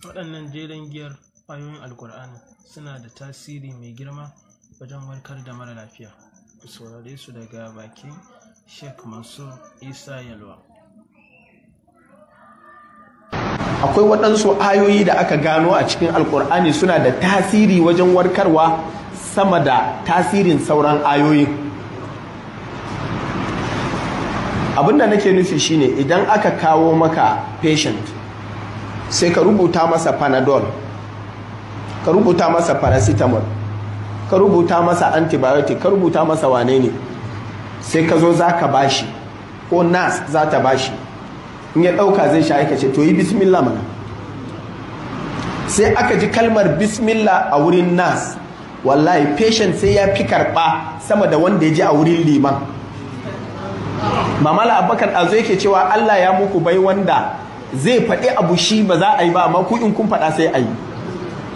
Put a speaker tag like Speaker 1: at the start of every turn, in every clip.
Speaker 1: Waɗannan jeren giyar ayoyin Alƙur'ani suna da tasiri mai girma wajen warkar da mara lafiya. Ku saurare su daga bakin sheikh Mansur yalwa.
Speaker 2: Akwai waɗansu ayoyi da aka gano a cikin Alƙur'ani suna da tasiri wajen warkarwa sama da tasirin sauran ayoyin. Abinda nake nufi shine idan aka kawo maka patient sai ka rubuta masa panadol, ka rubuta masa paracetamol, ka rubuta masa antibiotic, ka rubuta masa wane ne, sai ka zo za ka bashi ko nurse za ta bashi, in ya ɗauka zai sha aika ce to yi bismillah mana. Sai aka ji kalmar bismillah a wurin nurse, wallahi patient sai ya fi karɓa sama da wanda ya ji a wurin liman. Mamala Abubakar ɗazo yake cewa Allah ya muku bai wanda zai faɗi abu shi ba za a yi ba, amma ku in kun faɗa sai a yi.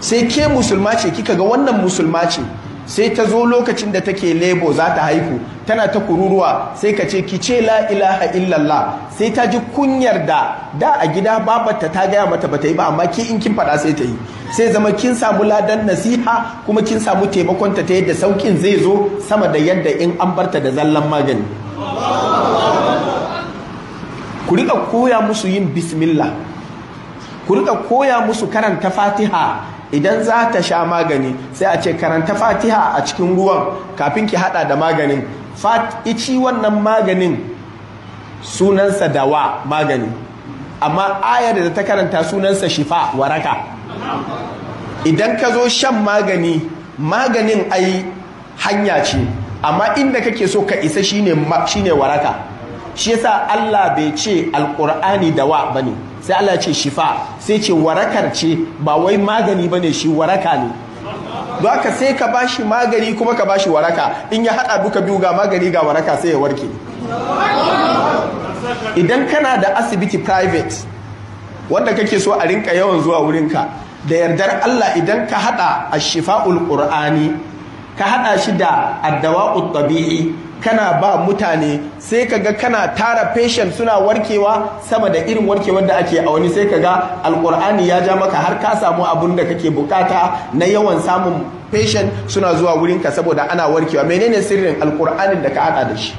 Speaker 2: Sai ke musulma ce, kika ga wannan musulma ce, sai ta zo lokacin da take lebo za ta haihu tana ta kururuwa, sai ka ce ki ce la ilaha illallah, sai ta ji kunyar da a gida babarta ta gaya mata bata yi ba, amma ke in kin faɗa sai ta yi. Sai zama kin samu ladan nasiha kuma kin samu taimakonta ta yadda saukin zai zo sama da yadda in an barta da zallan magani. Ku riƙa koya musu yin bismillah, ku riƙa koya musu karanta fatiha. Idan za ta sha magani sai a ce karanta fatiha a cikin ruwan kafin ki hada da maganin. Ici wannan maganin sunansa dawa, magani, amma ayar da ta karanta sunansa shifa, waraka. Idan ka zo shan magani, maganin ai hanya ce, amma inda kake so ka isa shine waraka. Shi yasa Allah bai ce alqur'ani dawa bane, sai Allah ce shifa, sai ce warakar ce, ba wai magani bane, shi waraka ne. Don haka sai ka bashi magani kuma ka bashi waraka, in ya hada duka biyu ga magani ga waraka sai ya warke. Idan kana da asibiti private wanda kake so a rinka yawan zuwa wurinka, da yardar Allah idan ka hada ash-shifa'ul qur'ani, ka hada shi da ad-dawa'ut tabi'i, kana ba mutane, sai kaga kana tara patient suna warkewa sama da irin warkewar da ake a wani. Sai kaga alqur'ani ya ja maka har ka samu abun da kake bukata na yawan samun patient suna zuwa wurinka saboda ana warkewa. Menene sirrin alqur'anin da ka hada da shi?